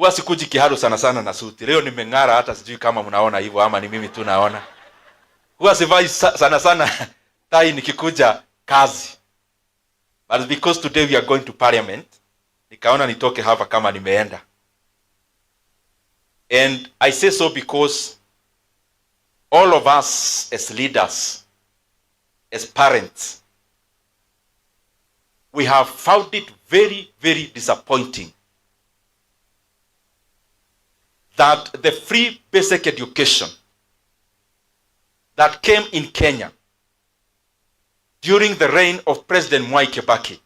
Huwa sikuji Kiharu sana sana na suti. Leo nimeng'ara, hata sijui kama mnaona hivyo ama ni mimi tu naona. Huwa sivai sana sana tai nikikuja kazi. But because today we are going to parliament, nikaona nitoke hapa kama nimeenda. And I say so because all of us as leaders, as parents, we have found it very, very disappointing that the free basic education that came in Kenya during the reign of President Mwai Kibaki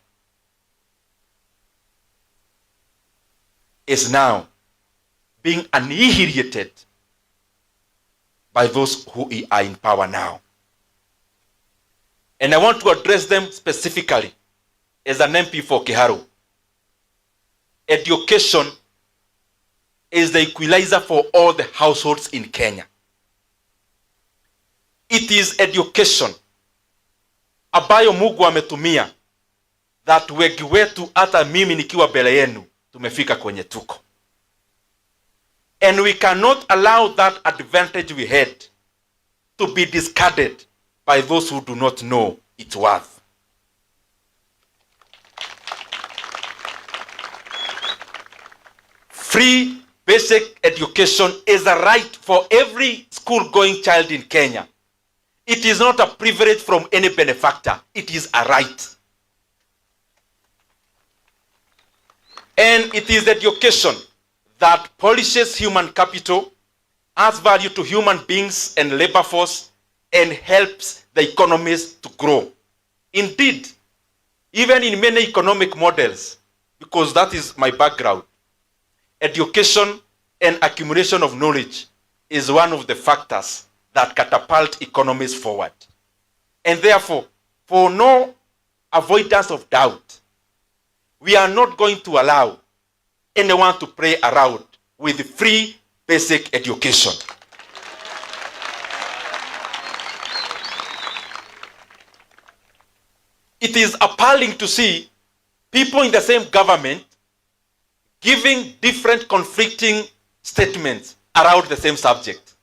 is now being annihilated by those who are in power now. And I want to address them specifically as an MP for Kiharu. Education is the equalizer for all the households in Kenya. It is education ambayo Mungu ametumia that wengi wetu hata mimi nikiwa mbele yenu tumefika kwenye tuko. And we cannot allow that advantage we had to be discarded by those who do not know its worth. Free basic education is a right for every school-going child in Kenya. It is not a privilege from any benefactor. It is a right. And it is education that polishes human capital, adds value to human beings and labor force, and helps the economies to grow. Indeed, even in many economic models, because that is my background, education and accumulation of knowledge is one of the factors that catapult economies forward. And therefore, for no avoidance of doubt, we are not going to allow anyone to play around with free basic education. It is appalling to see people in the same government giving different conflicting statements around the same subject.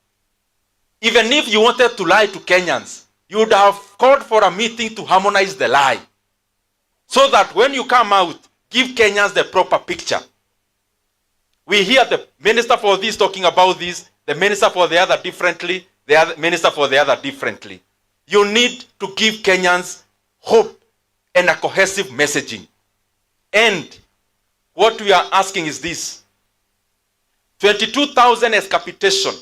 Even if you wanted to lie to Kenyans, you would have called for a meeting to harmonize the lie, so that when you come out, give Kenyans the proper picture. We hear the minister for this talking about this, the minister for the other differently, the other minister for the other differently. You need to give Kenyans hope and a cohesive messaging. And what we are asking is this: 22,000 as capitation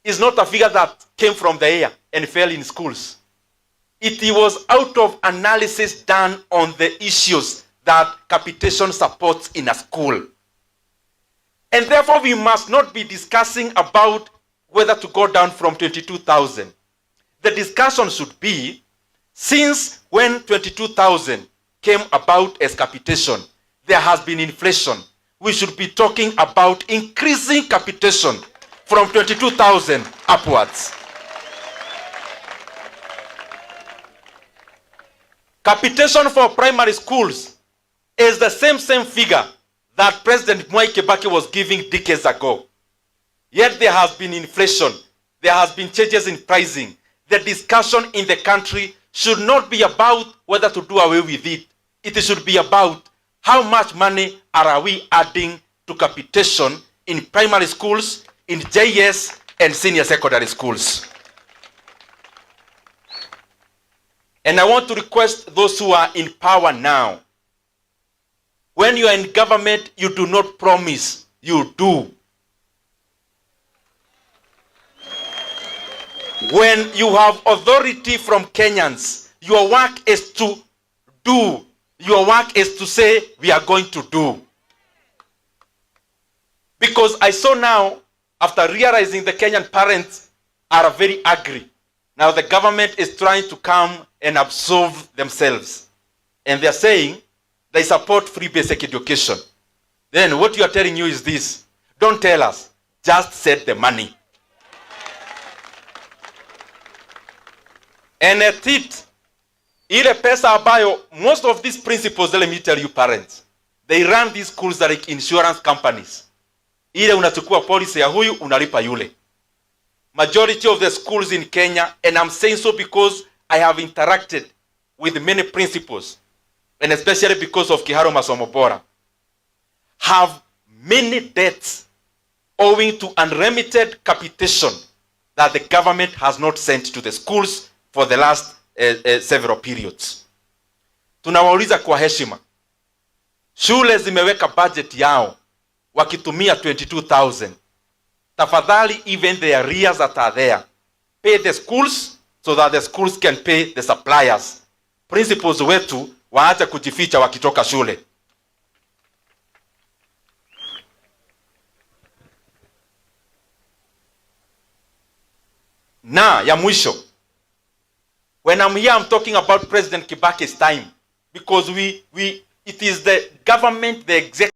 is not a figure that came from the air and fell in schools. It was out of analysis done on the issues that capitation supports in a school. And therefore, we must not be discussing about whether to go down from 22,000. The discussion should be, since when 22,000 came about as capitation, there has been inflation. We should be talking about increasing capitation from 22,000 upwards. Capitation for primary schools is the same figure that President Mwai Kibaki was giving decades ago. Yet there has been inflation. There has been changes in pricing. The discussion in the country should not be about whether to do away with it. It should be about how much money are we adding to capitation in primary schools, in JS and senior secondary schools. And I want to request those who are in power now, when you are in government, you do not promise, you do. When you have authority from Kenyans, your work is to do. Your work is to say, we are going to do. Because I saw now, after realizing the Kenyan parents are very angry, now the government is trying to come and absolve themselves. And they're saying they support free basic education. Then what you are telling you is this: don't tell us, just set the money. And at it, ile pesa ambayo, most of these principles, let me tell you parents, They run these schools like insurance companies. Ile unachukua policy ya huyu unalipa yule. Majority of the schools in Kenya, and I'm saying so because I have interacted with many principals, and especially because of Kiharo Masomo Bora, have many debts owing to unremitted capitation that the government has not sent to the schools for the last several periods. Tunawauliza kwa heshima, shule zimeweka budget yao wakitumia 22,000. Tafadhali, even the arrears that are there, pay the schools so that the schools can pay the suppliers. Principals wetu waache kujificha wakitoka shule. Na ya mwisho, when I'm here, I'm talking about President Kibaki's time, because it is the government, the executive